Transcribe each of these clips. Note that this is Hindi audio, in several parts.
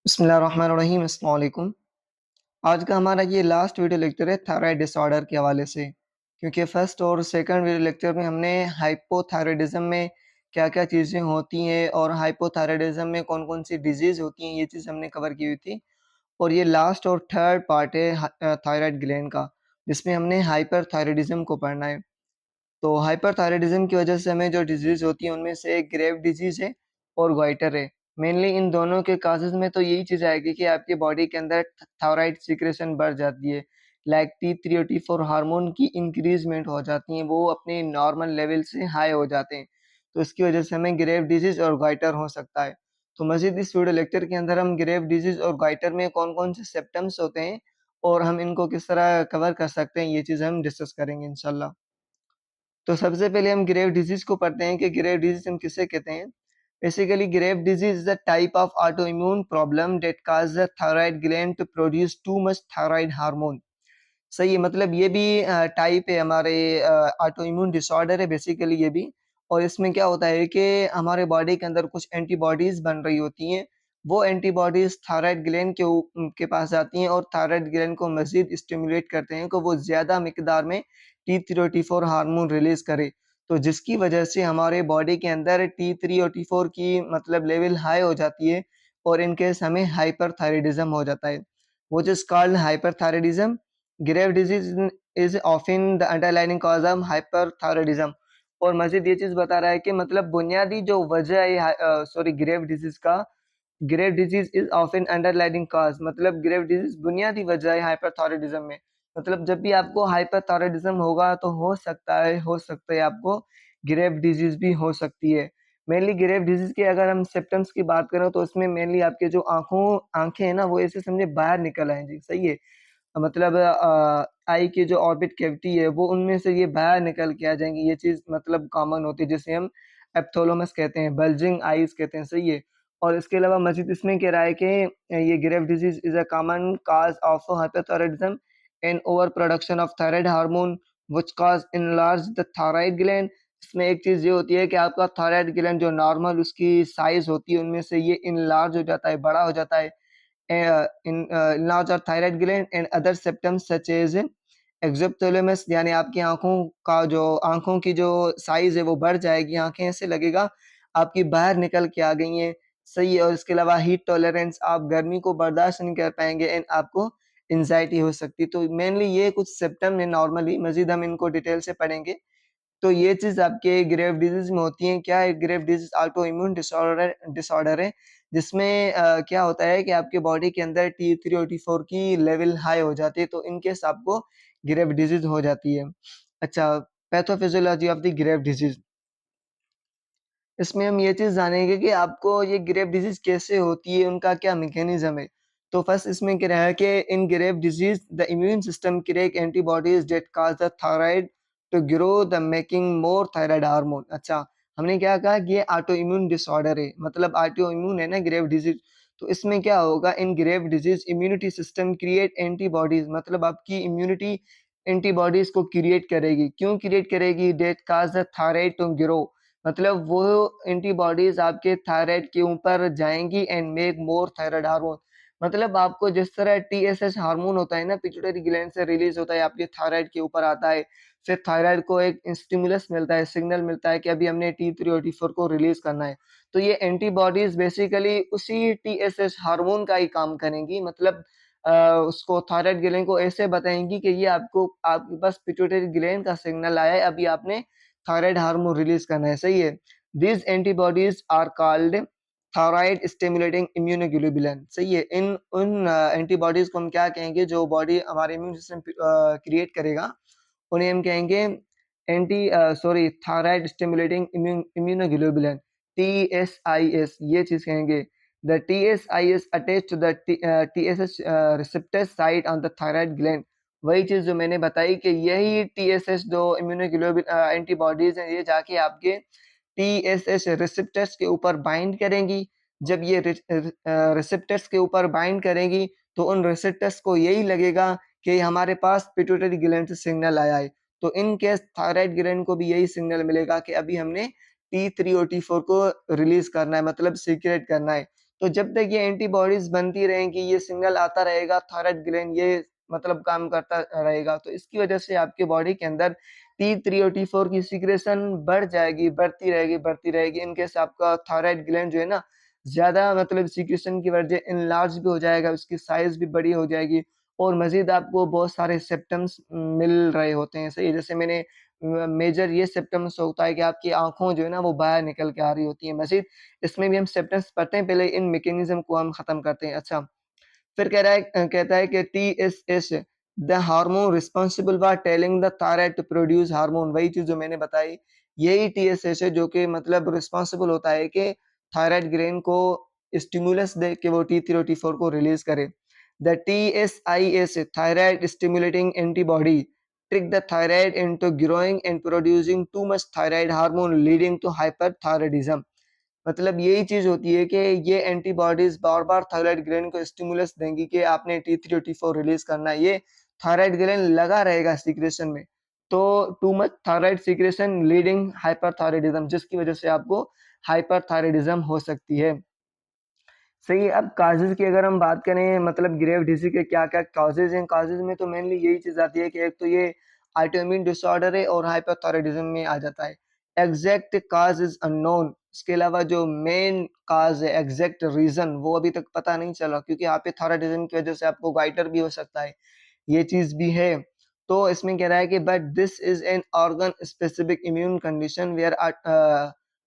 बिस्मिल्लाहिर्रहमानिर्रहीम, अस्सलाम वालेकुम। आज का हमारा ये लास्ट वीडियो लेक्चर है थायराइड डिसऑर्डर के हवाले से, क्योंकि फर्स्ट और सेकंड वीडियो लेक्चर में हमने हाइपोथायराइडिज़्म में क्या-क्या चीज़ें होती हैं और हाइपोथायराइडिज़्म में कौन-कौन सी डिज़ीज़ होती हैं, ये चीज़ हमने कवर की हुई थी। और ये लास्ट और थर्ड पार्ट है थायराइड ग्लैंड का, जिसमें हमने हाइपरथायराइडिज़्म को पढ़ना है। तो हाइपरथायरायडिज़्म की वजह से हमें जो डिज़ीज़ होती है उनमें से एक ग्रेव डिज़ीज़ है और गॉइटर है। मेनली इन दोनों के केसेज़ में तो यही चीज़ आएगी कि आपकी बॉडी के अंदर थायराइड सीक्रेशन बढ़ जाती है। लाइक T3 और T4 हार्मोन की इंक्रीज़मेंट हो जाती है, वो अपने नॉर्मल लेवल से हाई हो जाते हैं। तो इसकी वजह से हमें ग्रेव डिज़ीज़ और गॉइटर हो सकता है। तो मज़ीद इस वीडियो लेक्चर के अंदर हम ग्रेव डिज़ीज़ और गॉइटर में कौन-कौन से सिम्पटम्स होते हैं और हम इनको किस तरह कवर कर सकते हैं, ये चीज़ हम डिस्कस करेंगे इंशाल्लाह। तो सबसे पहले हम ग्रेव डिज़ीज़ को पढ़ते हैं कि ग्रेव डिज़ीज़ हम किसे कहते हैं। Basically grave disease is a type of autoimmune problem that cause the thyroid gland to produce too much thyroid hormone. सही है, मतलब ये भी टाइप है हमारे ऑटोइम्यून डिसऑर्डर है बेसिकली ये भी। और इसमें क्या होता है कि हमारे बॉडी के अंदर कुछ एंटीबॉडीज़ बन रही होती हैं। वो एंटीबॉडीज़ थायरॉइड ग्लैंड के पास जाती हैं और थायरॉइड ग्लैंड को मज़ीद स्टिम्युलेट करते हैं कि वो ज़्यादा मिकदार में T3 और T4 हार्मोन रिलीज़ करे। तो जिसकी वजह से हमारे बॉडी के अंदर T3 और T4 की मतलब लेवल हाई हो जाती है और इन केस हमें हाइपरथायरायडिज़्म हो जाता है। Which is called hyperthyroidism. Grave disease is often the underlining cause of hyperthyroidism. और मजीद ये चीज बता रहा है कि मतलब बुनियादी जो वजह है ग्रेव डिजीज का, grave disease is often underlining cause, मतलब ग्रेव डिजीज बुनियादी वजह है हाइपरथायरायडिज्म में। मतलब जब भी आपको हाइपरथायरायडिज्म होगा तो हो सकता है आपको ग्रेव डिजीज भी हो सकती है। मेनली ग्रेव डिजीज के अगर हम सिम्टम्स की बात करें तो उसमें मेनली आपके जो आंखें हैं ना, वो ऐसे समझे बाहर निकल आएंगी। सही है, मतलब आई की जो ऑर्बिट कैविटी है वो उनमें से ये बाहर निकल के आ जाएँगी, ये चीज़ मतलब कॉमन होती है जिसे हम एप्थोलोमस कहते हैं, बल्जिंग आईज़ कहते हैं, सही है। और इसके अलावा मज़ीद इसमें कह रहा है कि ये grave disease is a common cause of hypothyroidism and over production of thyroid hormone which cause enlarge the thyroid gland. इसमें एक चीज़ ये होती है कि आपका थायराइड ग्लैंड जो नॉर्मल उसकी साइज़ होती है उनमें से ये एनलार्ज हो जाता है, बड़ा हो जाता है। enlarge our thyroid gland and other symptoms such as एक्ज़ोप्थेलेमस, यानी आपकी आँखों की जो साइज़ है वो बढ़ जाएगी, आँखें ऐसे लगेगा आपकी बाहर निकल के आ गई हैं, सही है। और इसके अलावा हीट टॉलरेंस, आप गर्मी को बर्दाश्त नहीं कर पाएँगे एंड आपको एंग्ज़ायटी हो सकती है। तो मेनली ये कुछ सिम्पटम है नॉर्मली, मज़ीद हम इनको डिटेल से पढ़ेंगे। तो ये चीज़ आपके ग्रेव डिज़ीज़ में होती है। क्या है grave disease? Autoimmune disorder है, जिसमें क्या होता है कि आपके बॉडी के अंदर T3 और T4 की लेवल हाई हो जाती है, तो इन केस आपको ग्रेव डिज़ीज़ हो जाती है। अच्छा, pathophysiology of the grave disease. इसमें हम ये चीज़ जानेंगे कि आपको ये ग्रेव डिज़ीज़ कैसे होती है, उनका क्या मैकेनिज़्म है। तो फर्स्ट इसमें क्या है कि in grave disease the immune system create antibodies that cause the thyroid to grow the making more thyroid hormone. अच्छा, हमने क्या कहा कि ये ऑटो इम्यून डिसऑर्डर है, मतलब ऑटो इम्यून है ना ग्रेव डिज़ीज़। तो इसमें क्या होगा, in grave disease immunity system create antibodies, मतलब आपकी इम्यूनिटी एंटीबॉडीज़ को क्रिएट करेगी। क्यों क्रिएट करेगी? That cause the thyroid to grow, मतलब वो एंटीबॉडीज़ आपके थायराइड के ऊपर जाएँगी and make more thyroid hormone. मतलब आपको जिस तरह टीएसएच हार्मोन होता है ना, पिट्यूटरी ग्लैंड से रिलीज़ होता है, आपके थायराइड के ऊपर आता है। फिर थायराइड को एक स्टिमुलस मिलता है, सिग्नल मिलता है कि अभी हमने T3 और T4 को रिलीज़ करना है। तो ये एंटीबॉडीज़ बेसिकली उसी टीएसएच हार्मोन का ही काम करेंगी, मतलब उसको थायराइड ग्लैंड को ऐसे बताएँगी कि ये आपके पास पिट्यूटरी ग्लैंड का सिग्नल आया है, अभी आपने थायराइड हार्मोन रिलीज़ करना है, सही है। These antibodies are called thyroid stimulating immunoglobulin, सही है। इन उन एंटीबॉडीज़ को हम क्या कहेंगे, जो बॉडी हमारे इम्यून सिस्टम क्रिएट करेगा, उन्हें हम कहेंगे थायराइड स्टिमुलेटिंग इम्यूनोग्लोबुलिन, TSIS, ये चीज़ कहेंगे। The TSIS attached to the TSH receptor site on the thyroid gland. वही चीज़ जो मैंने बताई कि यही TSH जो एंटीबॉडीज़ हैं, ये जाके आपके TSH रिसेप्टर्स के ऊपर बाइंड करेंगी। जब ये रिसेप्टर्स के ऊपर बाइंड करेंगी, तो उन रिसेप्टर्स को यही लगेगा कि हमारे पास पिट्यूटरी ग्लैंड से सिग्नल आया है। तो इन केस थायराइड ग्लैंड को भी यही सिग्नल मिलेगा कि अभी हमने T3 और T4 को रिलीज़ करना है, मतलब सीक्रेट करना है। तो जब तक ये एंटीबॉडीज़ बनती रहेंगी, ये सिग्नल आता रहेगा, थायरॉइड ग्लैंड ये मतलब काम करता रहेगा, तो इसकी वजह से आपकी बॉडी के अंदर T3 और T4 की सीक्रेशन बढ़ जाएगी, बढ़ती रहेगी। इन केस आपका थायरॉइड ग्लैंड जो है ना, ज़्यादा मतलब सीक्रेशन की वजह एनलार्ज भी हो जाएगा, उसकी साइज़ भी बड़ी हो जाएगी और मज़ीद आपको बहुत सारे सिम्पटम्स मिल रहे होते हैं। सही है, जैसे मैंने मेजर ये सिम्पटम्स होता है कि आपकी आँखों जो है ना, वो बाहर निकल के आ रही होती हैं। मज़ीद इसमें भी हम सिम्पटम्स पढ़ते हैं, पहले इन मैकेनिज़्म को हम ख़त्म करते हैं। अच्छा, फिर कहता है कि TSH the hormone responsible for telling the thyroid to produce hormone, वही चीज़ जो मैंने बताई, यही टीएसएच है जो कि मतलब रिस्पांसिबल होता है कि थायराइड ग्लैंड को स्टिमुलस दे कि वो T3 और T4 को रिलीज़ करे। The TSIS thyroid stimulating antibody trick the thyroid into growing and producing too much thyroid hormone leading to hyperthyroidism। मतलब यही चीज़ होती है कि ये एंटीबॉडीज़ बार-बार थायरॉइड ग्लैंड को स्टिमुलस देंगी कि आपने T3 और T4 रिलीज़ करना है। ये थायरॉइड ग्लैंड लगा रहेगा सीक्रेशन में। तो to much thyroid secretion leading hyperthyroidism, जिसकी वज़ह से आपको हाइपरथायरॉयडिज्म हो सकती है। सही है, अब कॉजेज़ की अगर हम बात करें मतलब ग्रेव डिसीज़ के क्या-क्या कॉजेज़ हैं, कॉजेज़ में तो मेनली यही चीज़ आती है कि एक तो ये ऑटोइम्यून डिसऑर्डर है और हाइपरथायरॉयडिज्म में आ जाता है। एग्ज़ैक्ट कॉज़ इज़ अननोन, इसके अलावा जो मेन कॉज़ है, एग्ज़ैक्ट रीज़न वो अभी तक पता नहीं चला क्योंकि हाइपरथायरॉयडिज्म की वज़ह से आपको गाइटर भी हो सकता है, ये चीज़ भी है। तो इसमें कह रहा है कि but this is an organ specific immune condition where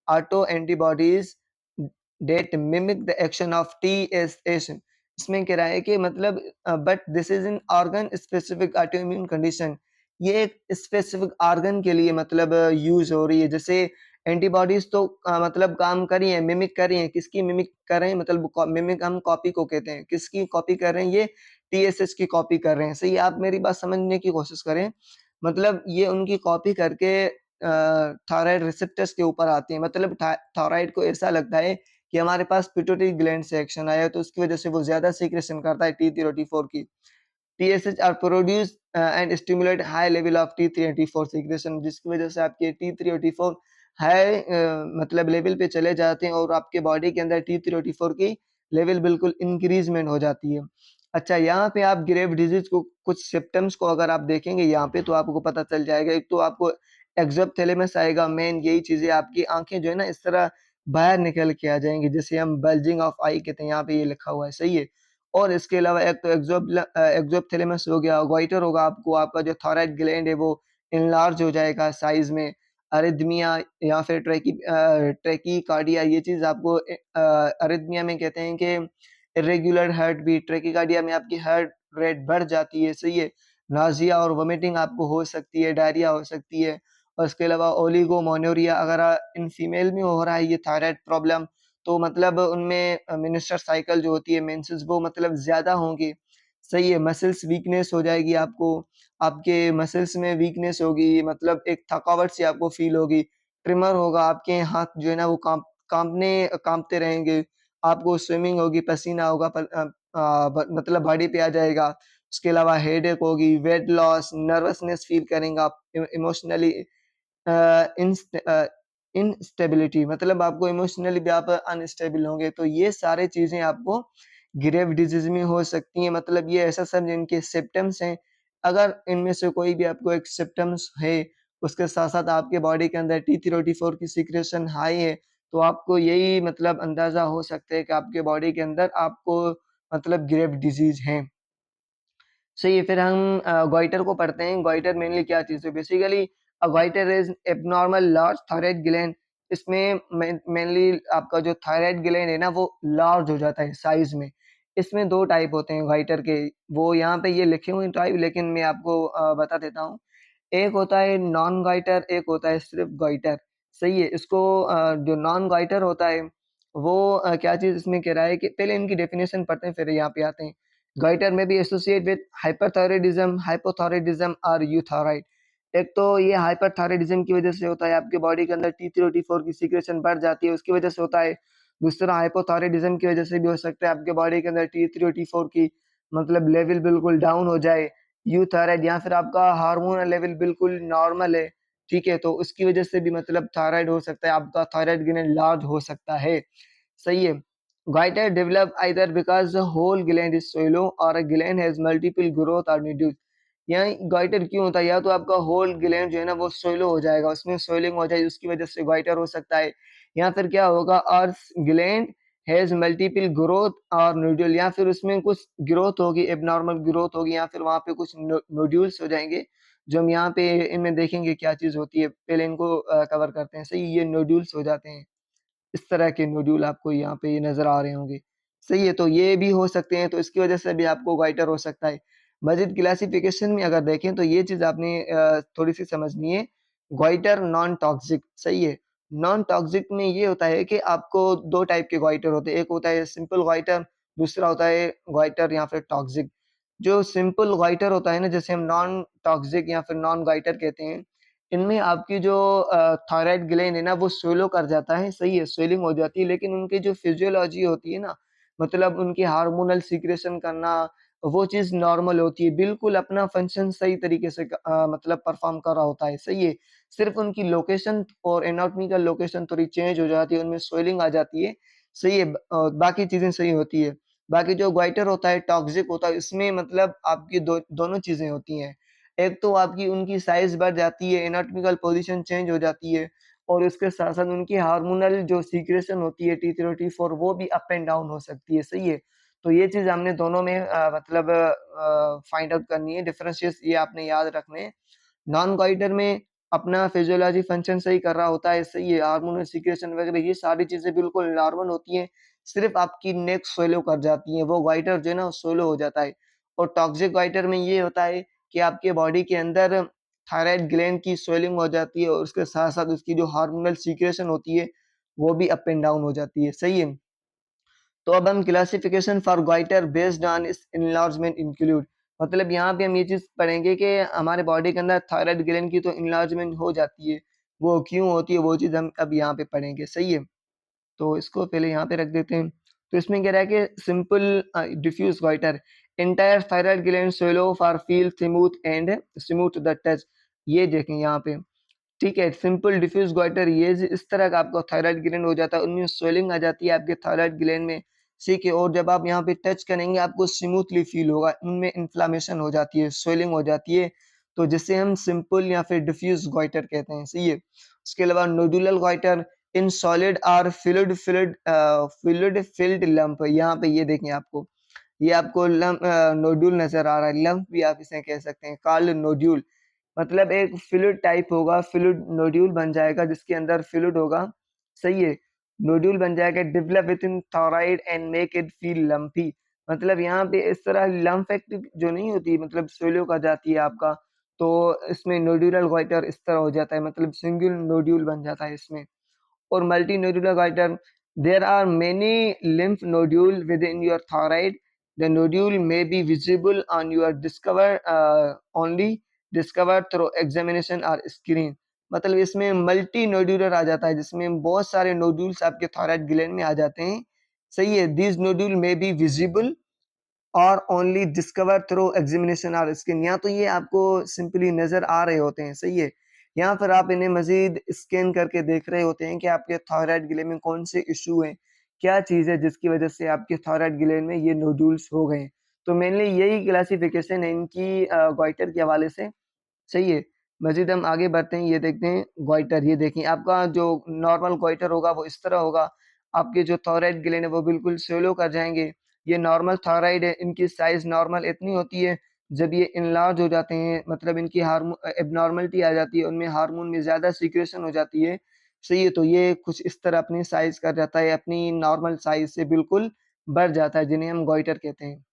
autoantibodies that mimic the action of TSH। इसमें कह रहा है कि मतलब but this is in organ specific autoimmune condition, ये एक स्पेसिफिक ऑर्गन के लिए मतलब यूज हो रही है। जैसे एंटीबॉडीज तो मतलब काम कर रही है, मिमिक कर रही है, किसकी मिमिक कर रहे हैं मतलब मिमिक हम कॉपी को कहते हैं, किसकी कॉपी कर रहे हैं, ये टीएसएच की कॉपी कर रहे हैं। सही, आप मेरी बात समझने की कोशिश करें, मतलब ये उनकी कॉपी करके थायराइड रिसेप्टर्स के ऊपर आती है। मतलब थायराइड को ऐसा लगता है कि हमारे पास पिट्यूटरी ग्लैंड से एक्शन आया है, तो उसकी वजह से वो ज़्यादा सीक्रेशन करता है T3 और T4 की। TSH are produce and stimulate high level of T3 and T4 secretion, जिसकी वजह से आपके T3 और T4 हाई मतलब लेवल पे चले जाते हैं और आपके बॉडी के अंदर T3 और T4 की लेवल बिल्कुल इंक्रीज़मेंट हो जाती है। अच्छा, यहाँ पे आप ग्रेव डिजीज़ को कुछ सिम्पटम्स को अगर आप देखेंगे यहाँ पे तो आपको पता चल जाएगा। एक तो आपको एक्ज़ोप्थैलेमस आएगा, मेन यही चीज़ें आपकी आँखें जो है ना इस तरह बाहर निकल के आ जाएँगी, जिसे हम बल्जिंग ऑफ आई कहते हैं, यहाँ पे ये लिखा हुआ है, सही है। और इसके अलावा एक तो एक्ज़ोप्थैलेमस हो गया, गोइटर होगा आपको, आपका जो थायरॉइड ग्लैंड है वो एनलार्ज हो जाएगा साइज़ में, अरिथमिया या फिर ट्रैकीकार्डिया, ये चीज़ आपको अरिथमिया में कहते हैं कि इर्रेगुलर हार्ट बीट, ट्रैकीकार्डिया में आपकी हार्ट रेट बढ़ जाती है, सही है। नाज़िया और वोमिटिंग आपको हो सकती है, डायरिया हो सकती है और इसके अलावा ओलिगोमोनुरिया अगर इन फीमेल में हो रहा है ये थायरॉइड प्रॉब्लम, तो मतलब उनमें मेंस्ट्रुअल साइकिल जो होती है, मेंसेस वो मतलब ज़्यादा होंगे, सही है। मसल्स वीकनेस हो जाएगी आपको, आपके मसल्स में वीकनेस होगी, मतलब एक थकावट सी आपको फ़ील होगी, ट्रिमर होगा, आपके हाथ जो है ना वो काँपते रहेंगे, आपको स्विमिंग होगी, पसीना होगा मतलब बॉडी पे आ जाएगा। उसके अलावा हेडेक होगी, वेट लॉस, नर्वसनेस फ़ील करेंगे आप, इमोशनली इंस्ट इनस्टेबिलिटी, मतलब आपको इमोशनली भी आप अनस्टेबल होंगे। तो ये सारी चीज़ें आपको ग्रेव डिज़ीज़ में हो सकती हैं। मतलब ये ऐसा सब जिनके सिम्पटम्स हैं, अगर इनमें से कोई भी आपको एक सिम्पटम्स है, उसके साथ-साथ आपके बॉडी के अंदर T3 और T4 की सीक्रेशन हाई है, तो आपको यही मतलब अंदाज़ा हो सकता है कि आपके बॉडी के अंदर आपको मतलब ग्रेव डिज़ीज़ है। सही है, फिर हम गॉइटर को पढ़ते हैं। गॉइटर मेनली क्या चीज़ है? Basically goitre is abnormal large thyroid gland. इसमें मेनली आपका जो थायरॉइड ग्लैंड है ना, वो लार्ज हो जाता है साइज़ में। इसमें 2 टाइप होते हैं गॉइटर के, वो यहाँ पे ये लिखे हुए हैं टाइप, लेकिन मैं आपको बता देता हूँ। एक होता है नॉन गॉइटर, एक होता है सिर्फ़ गॉइटर, सही है? इसको जो नॉन गॉइटर होता है, वो क्या चीज़ इसमें कह रहा है कि पहले इनकी डेफिनिशन पढ़ते हैं, फिर यहाँ पे आते हैं। Goiter may be associated with hyperthyroidism, hypothyroidism और यूथायराइड। एक तो ये हाइपरथायराइडिज्म की वजह से होता है, आपके बॉडी के अंदर T3 और T4 की सीक्रेशन बढ़ जाती है, उसकी वजह से होता है। दूसरा हाइपोथायराइडिज्म की वजह से भी हो सकता है, आपके बॉडी के अंदर T3 और T4 की मतलब लेवल बिल्कुल डाउन हो जाए। यूथायराइड या फिर आपका हार्मोनल लेवल बिल्कुल नॉर्मल है, ठीक है? तो उसकी वजह से भी मतलब थायराइड हो सकता है, आपका थायराइड ग्लैंड लार्ज हो सकता है, सही है? Goiter develop either because the whole gland is shallow or a gland has multiple growth or nodules. यहाँ goiter क्यों होता है? या तो आपका whole gland जो है ना वो shallow हो जाएगा, उसमें swelling हो जाएगी, उसकी वजह से goiter हो सकता है। या फिर क्या होगा, और gland has multiple growth और nodule, या फिर उसमें कुछ growth होगी, abnormal growth होगी, या फिर वहाँ पे कुछ nodules हो जाएंगे, जो हम यहाँ पे इनमें देखेंगे क्या चीज़ होती है। पहले इनको कवर करते हैं। सही, ये nodules हो जाते हैं। इस तरह के नोड्यूल आपको यहाँ पे ये नज़र आ रहे होंगे। सही है, तो ये भी हो सकते हैं, तो इसकी वजह से भी आपको गोइटर हो सकता है। मज़ीद क्लासिफ़िकेशन में अगर देखें तो ये चीज़ आपने थोड़ी-सी समझनी है। गोइटर नॉन टॉक्सिक, सही है। नॉन टॉक्सिक में ये होता है कि आपको 2 टाइप के गोइटर होते हैं। एक होता है सिंपल गोइटर, दूसरा होता है गोइटर या फिर टॉक्सिक। जो सिंपल गोइटर होता है ना, जिसे हम नॉन टॉक्सिक या फिर नॉन गोइटर कहते हैं, इनमें आपकी जो थायरॉइड ग्लैंड है ना वो स्वेलो कर जाता है, सही है, स्वेलिंग हो जाती है, लेकिन उनकी जो फिजियोलॉजी होती है ना, मतलब उनकी हार्मोनल सीक्रेशन करना, वो चीज़ नॉर्मल होती है, बिल्कुल अपना फंक्शन सही तरीके से मतलब परफॉर्म कर रहा होता है, सही है। सिर्फ़ उनकी लोकेशन और एनाटॉमिकल लोकेशन थोड़ी चेंज हो जाती है, उनमें स्वेलिंग आ जाती है, सही है, बाकी चीज़ें सही होती है। बाकी जो गोइटर होता है, टॉक्सिक होता है, इसमें मतलब आपकी दोनों चीज़ें होती हैं। एक तो आपकी उनकी साइज़ बढ़ जाती है, एनाटॉमिकल पोज़ीशन चेंज हो जाती है, और उसके साथ-साथ उनकी हार्मोनल जो सीक्रेशन होती है T3 और T4, वो भी अप एंड डाउन हो सकती है, सही है। तो ये चीज़ हमने दोनों में मतलब फाइंड आउट करनी है, डिफरेंशिएस ये आपने याद रखने हैं। नॉन गोइटर में अपना फिजियोलॉजी फंक्शन सही कर रहा होता है, सही है, हार्मोनल सीक्रेशन वगैरह ये सारी चीज़ें बिल्कुल नॉर्मल होती हैं, सिर्फ़ आपकी नेक स्वेलो कर जाती है, वो गोइटर जो है ना स्वेलो हो जाता है। और टॉक्सिक गोइटर में ये होता है कि आपके बॉडी के अंदर थायरॉइड ग्लैंड की स्वेलिंग हो जाती है, और उसके साथ-साथ उसकी जो हार्मोनल सीक्रेशन होती है, वो भी अप एंड डाउन हो जाती है, सही है। तो अब हम classification for goitre based on इस एनलार्जमेंट इंक्लूड, मतलब यहाँ पे हम ये चीज़ पढ़ेंगे कि हमारे बॉडी के अंदर थायराइड ग्लैंड की तो एनलार्जमेंट हो जाती है, वो क्यों होती है, वो चीज़ हम अब यहाँ पे पढ़ेंगे, सही है। तो इसको पहले यहाँ पे रख देते हैं। तो इसमें कह रहा है कि simple diffuse goiter, entire thyroid gland swallow for feel smooth the touch. ये देखें यहाँ पे, ठीक है, सिंपल डिफ्यूज गोइटर ये इस तरह का आपको थायराइड ग्लैंड हो जाता है, उनमें स्वेलिंग आ जाती है आपके थायराइड ग्लैंड में, ठीक है, और जब आप यहाँ पे टच करेंगे आपको स्मूथली फील होगा, उनमें इन्फ्लेमेशन हो जाती है, स्वेलिंग हो जाती है, तो जिसे हम सिंपल या फिर डिफ्यूज गोइटर कहते हैं, सही है। उसके अलावा नोडुलर गोइटर इन सॉलिड और फ्लूइड फिल्ड लंप, यहाँ पे ये देखें आपको, ये आपको नोड्यूल नजर आ रहा है, लंप भी आप इसे कह सकते हैं, कॉल्ड नोड्यूल, मतलब एक फ्लूइड टाइप होगा, फ्लूइड नोड्यूल बन जाएगा जिसके अंदर फ्लूइड होगा, सही है, नोड्यूल बन जाएगा, develop within thyroid and make it feel lumpy, मतलब यहाँ पे इस तरह लंप इफेक्ट जो नहीं होती, मतलब स्वेलो का जाती है आपका, तो इसमें नोड्यूलर गोइटर इस तरह हो जाता है, मतलब सिंगल नोड्यूल बन जाता है इसमें। or multinodular goiter. There are many lymph nodule within your thyroid. The nodule may be visible on your only discovered through examination or screen. मतलब इसमें मल्टी नोड्यूलर आ जाता है, जिसमें बहुत सारे नोड्यूल्स आपके थायराइड ग्लैंड में आ जाते हैं, सही है। These nodule may be visible और ओनली डिस्कवर थ्रू एग्जामिनेशन और स्कैन, या तो ये आपको सिंपली नजर आ रहे होते हैं, सही है, या फिर आप इन्हें मजीद स्कैन करके देख रहे होते हैं कि आपके थायराइड ग्लैंड में कौन से इशू हैं, क्या चीज़ है जिसकी वजह से आपके थायराइड ग्लैंड में ये नोड्यूल्स हो गए हैं। तो मेनली यही क्लासिफिकेशन है इनकी गोइटर के हवाले से, सही है। मज़ीद हम आगे बढ़ते हैं, ये देखते हैं गोइटर, ये देखिए आपका जो नॉर्मल गोइटर होगा वो इस तरह होगा, आपके जो थायराइड ग्लैंड है वो बिल्कुल स्वेलो कर जाएँगे। ये नॉर्मल थायराइड है, इनकी साइज़ नॉर्मल इतनी होती है, जब ये एनलार्ज हो जाते हैं, मतलब इनकी एब्नॉर्मलिटी आ जाती है, उनमें हार्मोन में ज़्यादा सीक्रेशन हो जाती है, सही है, तो ये कुछ इस तरह अपनी साइज़ कर जाता है, अपनी नॉर्मल साइज़ से बिल्कुल बढ़ जाता है, जिन्हें हम गोइटर कहते हैं।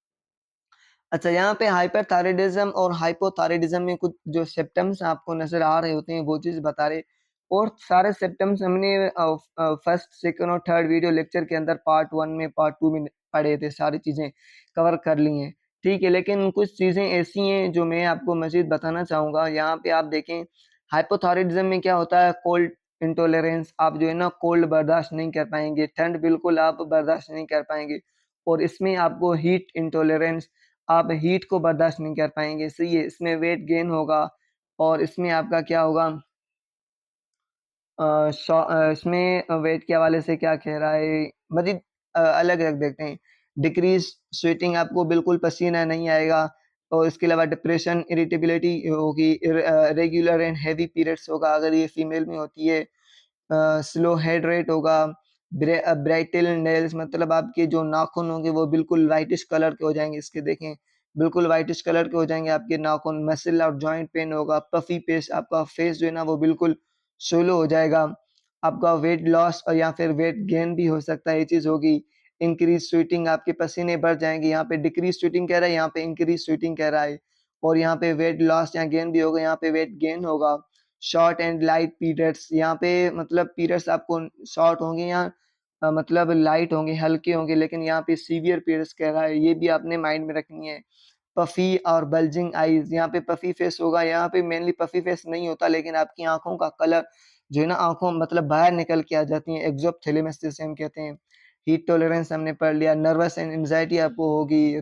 अच्छा, यहाँ पे हाइपरथायराइडिज़्म और हाइपोथायराइडिज़्म में कुछ जो सिम्पटम्स आपको नज़र आ रहे होते हैं, वो चीज़ बता रहे, और सारे सिम्पटम्स हमने फर्स्ट, सेकंड और थर्ड वीडियो लेक्चर के अंदर पार्ट 1 में, पार्ट 2 में पढ़े थे, सारी चीज़ें कवर कर ली हैं, ठीक है। लेकिन कुछ चीज़ें ऐसी हैं जो मैं आपको मज़ीद बताना चाहूँगा। यहाँ पे आप देखें, हाइपोथायराइडिज़म में क्या होता है, कोल्ड इंटॉलरेंस, आप जो है ना कोल्ड बर्दाश्त नहीं कर पाएँगे, ठंड बिल्कुल आप बर्दाश्त नहीं कर पाएँगे, और इसमें आपको हीट इंटॉलरेंस, आप हीट को बर्दाश्त नहीं कर पाएँगे, सही है। इसमें वेट गेन होगा, और इसमें आपका क्या होगा, इसमें वेट के हवाले से क्या कह रहा है मज़ीद, अलग-अलग देखते हैं। डिक्रीज़ स्वेटिंग आपको बिल्कुल पसीना नहीं आएगा और इसके अलावा डिप्रेशन, इरिटेबिलिटी होगी, रेगुलर एंड हेवी पीरियड्स होगा अगर ये फीमेल में होती है। स्लो हेड रेट होगा, ब्राइटल नेल्स मतलब आपके जो नाखून होंगे वो बिल्कुल व्हाइटिश कलर के हो जाएँगे इसके देखें, बिल्कुल व्हाइटिश कलर के हो जाएँगे आपके नाखून, मसल और जॉइंट पेन होगा, पफी फेस आपका फेस जो है ना वो बिल्कुल शोलो हो जाएगा। आपका वेट लॉस और या फिर वेट गेन भी हो सकता है, ये चीज़ होगी। इंक्रीज़ स्वेटिंग आपके पसीने बढ़ जाएँगे, यहाँ पे डिक्रीज़ स्वेटिंग कह रहा है, यहाँ पे इंक्रीज़ स्वेटिंग कह रहा है और यहाँ पे वेट लॉस या गेन भी होगा, यहाँ पे वेट गेन होगा। शॉर्ट एंड लाइट पीरियड्स यहाँ पे मतलब पीरियड्स आपको शॉर्ट होंगे या मतलब लाइट होंगे, हल्के होंगे लेकिन यहाँ पे सीवियर पीरियड्स कह रहा है, ये भी आपने माइंड में रखनी है। पफ़ी और बल्जिंग आइज़ यहाँ पे पफ़ी फेस होगा, यहाँ पे मेनली पफ़ी फेस नहीं होता लेकिन आपकी आँखों का कलर जो है ना आँखों मतलब बाहर निकल के आ जाती हैं, एक्ज़ोप्थेलेमस जिसे हम कहते हैं। हीट टॉलरेंस हमने पढ़ लिया, नर्वस एंड एंग्ज़ायटी आपको होगी,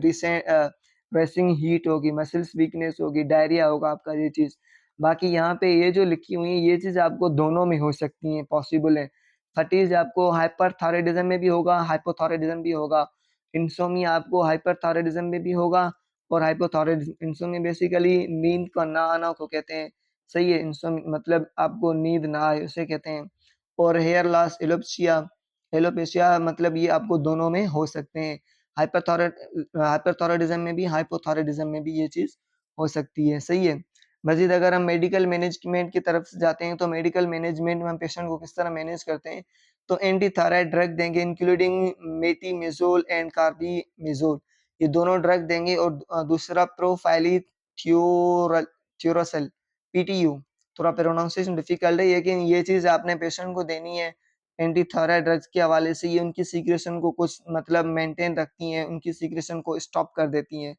रेसिंग हीट होगी, मसल्स वीकनेस होगी, डायरिया होगा आपका ये चीज़। बाकी यहाँ पे ये जो लिखी हुई है, ये चीज़ आपको दोनों में हो सकती हैं, पॉसिबल है। फटीग आपको हाइपरथायराइडिज़्म में भी होगा, हाइपोथायराइडिज़्म भी होगा। इंसोम्निया आपको हाइपरथायराइडिज़्म में भी होगा और हाइपोथायराइडिज़्म इंसोम्निया बेसिकली नींद का ना आना को कहते हैं। सही है, मतलब आपको नींद ना आए उसे कहते हैं। और हेयर लॉस, एलोपेशिया मतलब ये आपको दोनों में हो सकते हैं। हाइपरथायराइडिज़्म में भी, हाइपोथायराइडिज़्म में भी ये चीज़ हो सकती है, सही है। मज़ीद अगर हम मेडिकल मैनेजमेंट की तरफ से जाते हैं, तो मेडिकल मैनेजमेंट में हम पेशेंट को किस तरह मैनेज करते हैं, तो एंटी थायराइड ड्रग देंगे इंक्लूडिंग मेटिमेज़ोल एंड कार्बिमेज़ोल ये दोनों ड्रग देंगे और दूसरा थियोरोसेल पीटीयू थोड़ा प्रोनाउंसिएशन डिफ़िकल्ट है लेकिन ये चीज़ आपने पेशेंट को देनी है। एंटी थायराइड ड्रग्स के हवाले से ये उनकी सीक्रेशन को कुछ मतलब मेंटेन रखती हैं, उनकी सीक्रेशन को स्टॉप कर देती हैं।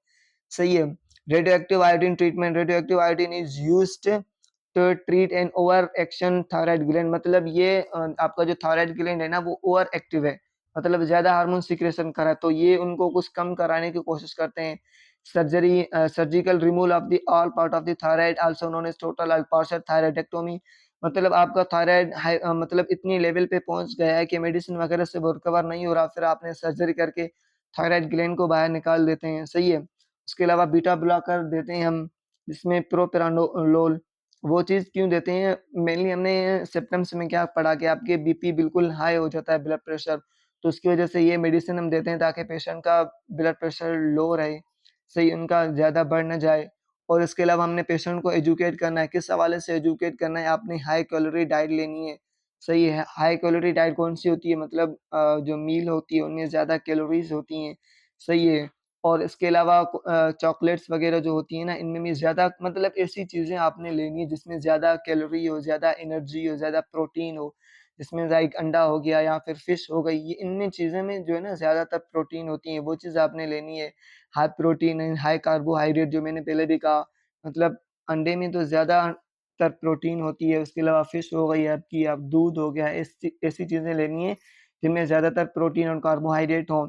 सही है। Radioactive iodine treatment radioactive iodine is used to treat an over action thyroid gland मतलब ये आपका जो थायराइड ग्लैंड है ना वो ओवर एक्टिव है। मतलब ज़्यादा हार्मोन सीक्रेशन कर रहा है, तो ये उनको कुछ कम कराने की कोशिश करते हैं। Surgical removal of the all part of the thyroid also known as total और पार्शियल थायराइडेक्टोमी मतलब आपका थायराइड मतलब इतनी लेवल पे पहुँच गया है कि मेडिसिन वगैरह से वो रिकवर नहीं हो रहा, फिर आपने सर्जरी करके थायराइड ग्लैंड को बाहर निकाल देते हैं, सही है। उसके अलावा बीटा ब्लॉकर देते हैं हम, जिसमें प्रोप्रानोलोल वो चीज़ क्यों देते हैं? मेनली हमने सिम्पटम्स में क्या पढ़ा कि आपके बीपी बिल्कुल हाई हो जाता है, ब्लड प्रेशर, तो उसकी वजह से ये मेडिसिन हम देते हैं ताकि पेशेंट का ब्लड प्रेशर लो रहे, सही उनका ज़्यादा बढ़ ना जाए। और इसके अलावा हमने पेशेंट को एजुकेट करना है, किस हवाले से एजुकेट करना है, आपने हाई कैलोरी डाइट लेनी है, सही है। हाई कैलोरी डाइट कौन-सी होती है? मतलब जो मील होती है उनमें ज़्यादा कैलोरीज़ होती हैं, सही है। और इसके अलावा चॉकलेट्स वग़ैरह जो होती हैं ना, इनमें भी ज़्यादा मतलब ऐसी चीज़ें आपने लेनी है जिसमें ज़्यादा कैलोरी हो, ज़्यादा एनर्जी हो, ज़्यादा प्रोटीन हो, जिसमें लाइक अंडा हो गया या फिर फिश हो गई, ये इनमें चीज़ों में जो है ना ज़्यादातर प्रोटीन होती हैं, वो चीज़ आपने लेनी है। High protein and high carbohydrate जो मैंने पहले भी कहा, मतलब अंडे में तो ज़्यादातर प्रोटीन होती है, उसके अलावा फिश हो गई आपकी, अब दूध हो गया, ऐसी चीज़ें लेनी है, जिनमें ज़्यादातर प्रोटीन और कार्बोहाइड्रेट हों।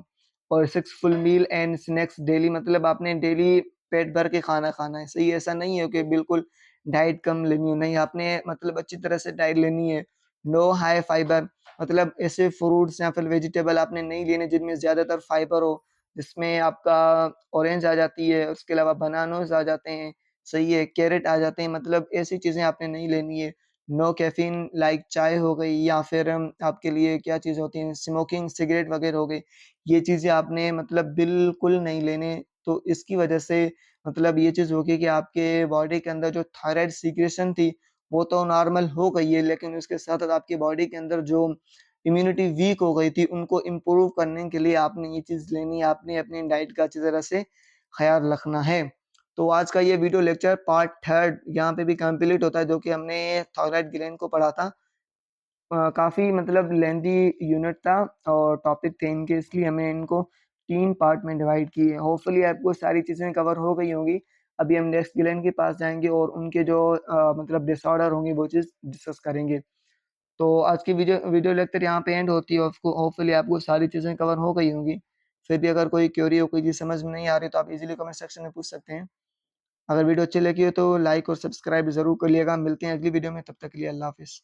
और 6 full meal and snacks daily मतलब आपने डेली पेट भर के खाना खाना है, सही है? ऐसा नहीं है कि बिल्कुल डाइट कम लेनी हो, नहीं आपने मतलब अच्छी तरह से डाइट लेनी है। नो हाई फाइबर मतलब ऐसे फ्रूट्स या फिर वेजिटेबल आपने नहीं लेने जिनमें ज़्यादातर फाइबर हो, जिसमें आपका ऑरेंज आ जाती है, उसके अलावा बनानास आ जाते हैं, सही है? कैरेट आ जाते हैं, मतलब ऐसी चीज़ें आपने नहीं लेनी है। नो कैफ़ीन लाइक चाय हो गई या फिर आपके लिए क्या चीज़ होती है, स्मोकिंग सिगरेट वगैरह हो गई। ये चीज़ें आपने मतलब बिल्कुल नहीं लेने, तो इसकी वजह से मतलब ये चीज़ होगी कि आपके बॉडी के अंदर जो थायरॉइड सीक्रेशन थी, वो तो नॉर्मल हो गई है, लेकिन उसके साथ-साथ आपकी बॉडी के अंदर जो इम्यूनिटी वीक हो गई थी, उनको इम्प्रूव करने के लिए आपने ये चीज़ लेनी है, आपने अपनी डाइट का अच्छी तरह से ख़्याल रखना है। तो आज का ये वीडियो लेक्चर पार्ट 3 यहाँ पे भी कंप्लीट होता है, जो कि हमने थायरॉइड ग्लैंड को पढ़ा था। काफ़ी मतलब लेंथी यूनिट था और टॉपिक थे इनके इसलिए हमने इनको 3 पार्ट में डिवाइड किए। होपफुली आपको सारी चीज़ें कवर हो गई होंगी। अभी हम नेक्स्ट विलेन के पास जाएँगे और उनके जो मतलब डिसऑर्डर होंगे वो चीज़ डिस्कस करेंगे। तो आज की वीडियो वीडियो लेक्चर यहाँ पे एंड होती है। आपको होपफुली आपको सारी चीज़ें कवर हो गई होंगी। फिर भी अगर कोई क्वेरी हो, कोई चीज़ समझ में नहीं आ रही तो आप इज़िली कमेंट सेक्शन में पूछ सकते हैं। अगर वीडियो अच्छी लगी हो तो लाइक और सब्सक्राइब ज़रूर करिएगा। मिलते हैं अगली वीडियो में, तब तक के लिए अल्लाह हाफ़िज़।